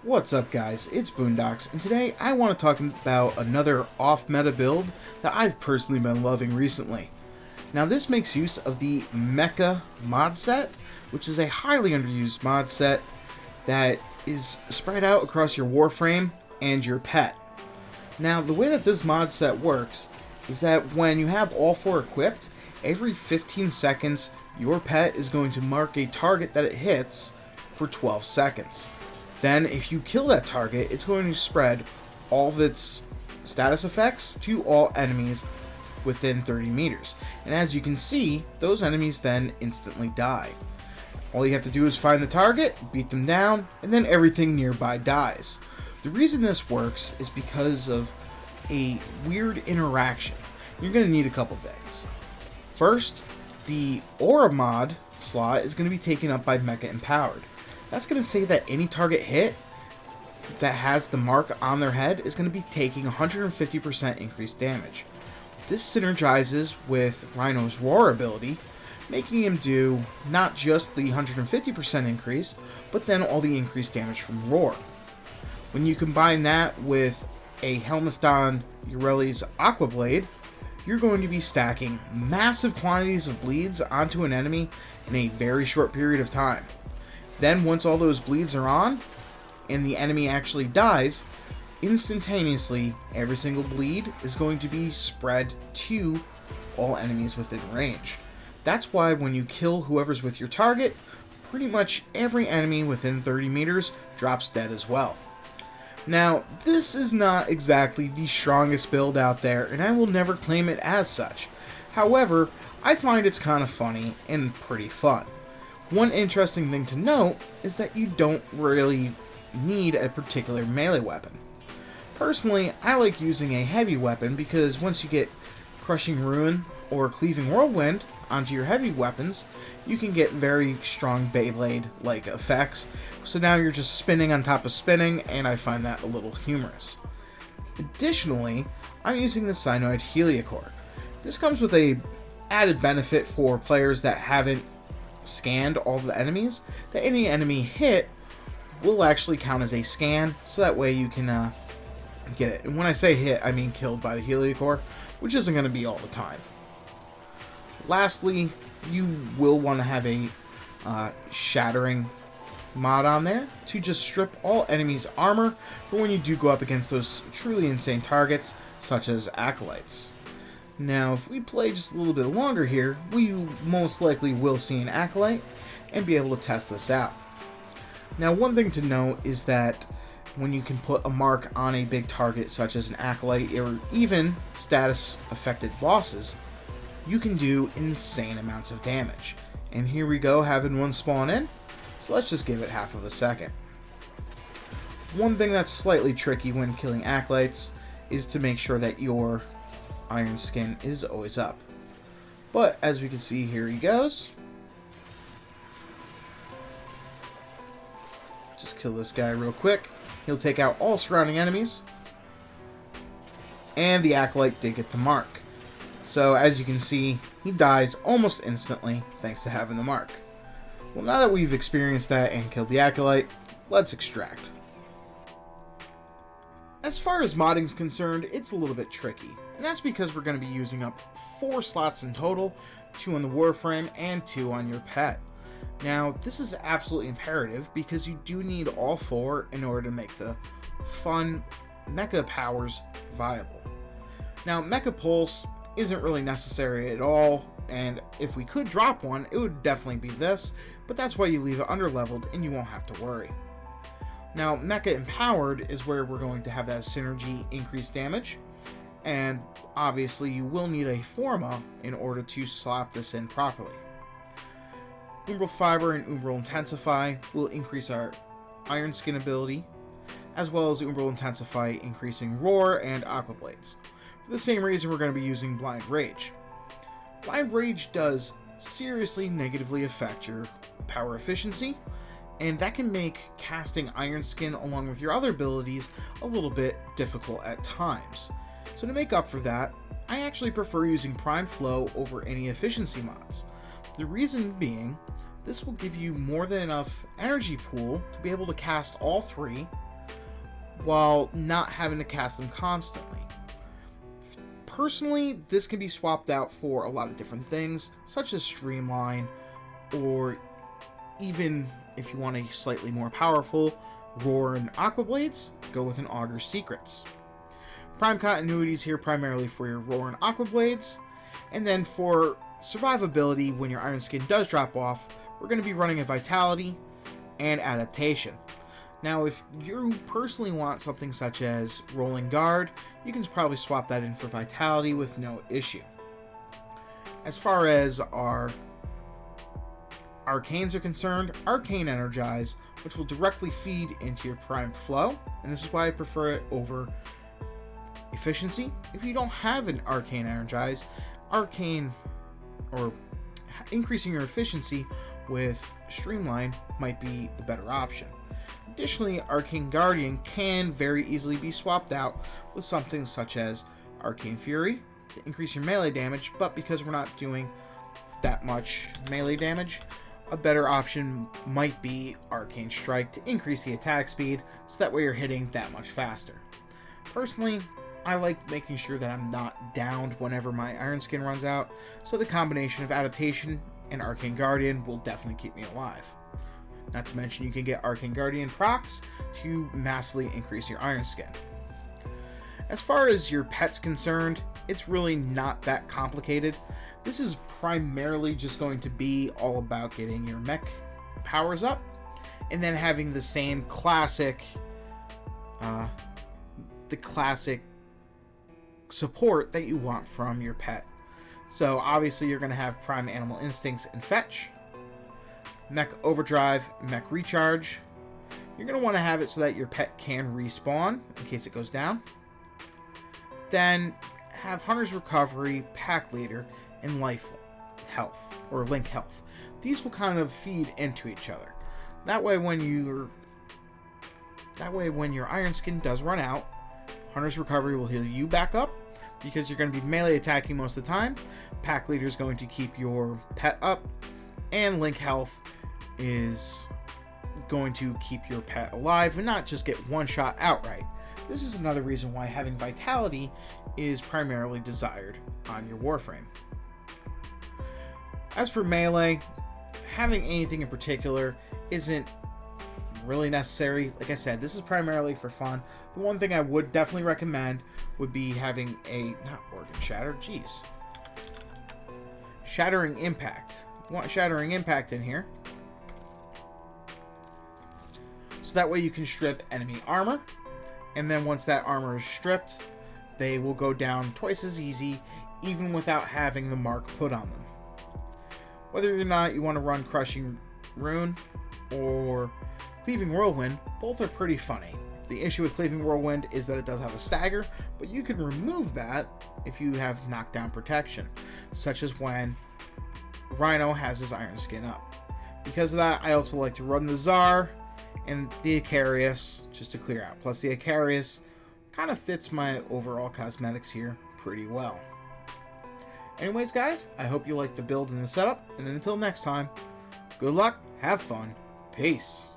What's up guys, it's Boondocks, and today I want to talk about another off-meta build that I've personally been loving recently. Now this makes use of the Mecha mod set, which is a highly underused mod set that is spread out across your Warframe and your pet. Now the way that this mod set works is that when you have all four equipped, every 15 seconds your pet is going to mark a target that it hits for 12 seconds. Then, if you kill that target, it's going to spread all of its status effects to all enemies within 30 meters. And as you can see, those enemies then instantly die. All you have to do is find the target, beat them down, and then everything nearby dies. The reason this works is because of a weird interaction. You're going to need a couple things. First, the Aura mod slot is going to be taken up by Mecha Empowered. That's going to say that any target hit that has the mark on their head is going to be taking 150% increased damage. This synergizes with Rhino's Roar ability, making him do not just the 150% increase, but then all the increased damage from Roar. When you combine that with a Helmethdon Ureli's Aqua Blade, you're going to be stacking massive quantities of bleeds onto an enemy in a very short period of time. Then once all those bleeds are on, and the enemy actually dies, instantaneously every single bleed is going to be spread to all enemies within range. That's why when you kill whoever's with your target, pretty much every enemy within 30 meters drops dead as well. Now, this is not exactly the strongest build out there, and I will never claim it as such. However, I find it's kind of funny and pretty fun. One interesting thing to note is that you don't really need a particular melee weapon. Personally, I like using a heavy weapon because once you get Crushing Ruin or Cleaving Whirlwind onto your heavy weapons, you can get very strong Beyblade-like effects. So now you're just spinning on top of spinning, and I find that a little humorous. Additionally, I'm using the Cyanoid Heliacore. This comes with a added benefit for players that haven't scanned all the enemies, that any enemy hit will actually count as a scan, so that way you can get it. And when I say hit, I mean killed by the Heliacore, which isn't going to be all the time. Lastly, you will want to have a shattering mod on there to just strip all enemies' armor for when you do go up against those truly insane targets, such as Acolytes. Now, if we play just a little bit longer here, we most likely will see an Acolyte and be able to test this out. Now, one thing to note is that when you can put a mark on a big target such as an Acolyte or even status-affected bosses, you can do insane amounts of damage. And here we go, having one spawn in, so let's just give it half of a second. One thing that's slightly tricky when killing Acolytes is to make sure that your Iron Skin is always up. But as we can see, here he goes. Just kill this guy real quick. He'll take out all surrounding enemies. And the Acolyte did get the mark. So as you can see, he dies almost instantly thanks to having the mark. Well, now that we've experienced that and killed the Acolyte, let's extract. As far as modding is concerned, it's a little bit tricky. And that's because we're going to be using up 4 slots in total, 2 on the Warframe and 2 on your pet. Now, this is absolutely imperative because you do need all 4 in order to make the fun mecha powers viable. Now, Mecha Pulse isn't really necessary at all, and if we could drop one, it would definitely be this, but that's why you leave it underleveled and you won't have to worry. Now, Mecha Empowered is where we're going to have that synergy increased damage. And obviously you will need a Forma in order to slap this in properly. Umbral Fiber and Umbral Intensify will increase our Iron Skin ability, as well as Umbral Intensify increasing Roar and Aqua Blades. For the same reason we're going to be using Blind Rage. Blind Rage does seriously negatively affect your power efficiency, and that can make casting Iron Skin along with your other abilities a little bit difficult at times. So to make up for that, I actually prefer using Prime Flow over any efficiency mods. The reason being, this will give you more than enough energy pool to be able to cast all 3 while not having to cast them constantly. Personally, this can be swapped out for a lot of different things, such as Streamline, or even if you want a slightly more powerful Roar and Aqua Blades, go with an Augur's Secrets. Prime Continuity is here primarily for your Roar and Aqua Blades, and then for survivability, when your Iron Skin does drop off, we're going to be running a Vitality and Adaptation. Now, if you personally want something such as Rolling Guard, you can probably swap that in for Vitality with no issue. As far as our Arcanes are concerned, Arcane Energize, which will directly feed into your Prime Flow, and this is why I prefer it over Efficiency. If you don't have an Arcane Energize, Arcane, or increasing your efficiency with Streamline might be the better option. Additionally, Arcane Guardian can very easily be swapped out with something such as Arcane Fury to increase your melee damage, but because we're not doing that much melee damage, a better option might be Arcane Strike to increase the attack speed, so that way you're hitting that much faster. Personally, I like making sure that I'm not downed whenever my Iron Skin runs out, so the combination of Adaptation and Arcane Guardian will definitely keep me alive. Not to mention, you can get Arcane Guardian procs to massively increase your Iron Skin. As far as your pet's concerned, it's really not that complicated. This is primarily just going to be all about getting your mech powers up, and then having the same classic, support that you want from your pet. So obviously you're going to have Prime Animal Instincts and Fetch, Mech Overdrive, Mech Recharge. You're going to want to have it so that your pet can respawn in case it goes down. Then have Hunter's Recovery, Pack Leader, and Life Health, or Link Health. These will kind of feed into each other. That way when your Iron Skin does run out, Hunter's Recovery will heal you back up, because you're going to be melee attacking most of the time. Pack Leader is going to keep your pet up, and Link Health is going to keep your pet alive and not just get one shot outright. This is another reason why having Vitality is primarily desired on your Warframe. As for melee, having anything in particular isn't really necessary. Like I said, this is primarily for fun. The one thing I would definitely recommend would be having not Organ Shatter, jeez. Shattering Impact. You want Shattering Impact in here, so that way you can strip enemy armor, and then once that armor is stripped, they will go down twice as easy, even without having the mark put on them. Whether or not you want to run Crushing Rune or Cleaving Whirlwind, both are pretty funny. The issue with Cleaving Whirlwind is that it does have a stagger, but you can remove that if you have knockdown protection, such as when Rhino has his Iron Skin up. Because of that, I also like to run the Tsar and the Icarius just to clear out. Plus the Icarius kind of fits my overall cosmetics here pretty well. Anyways guys, I hope you liked the build and the setup, and until next time, good luck, have fun, peace.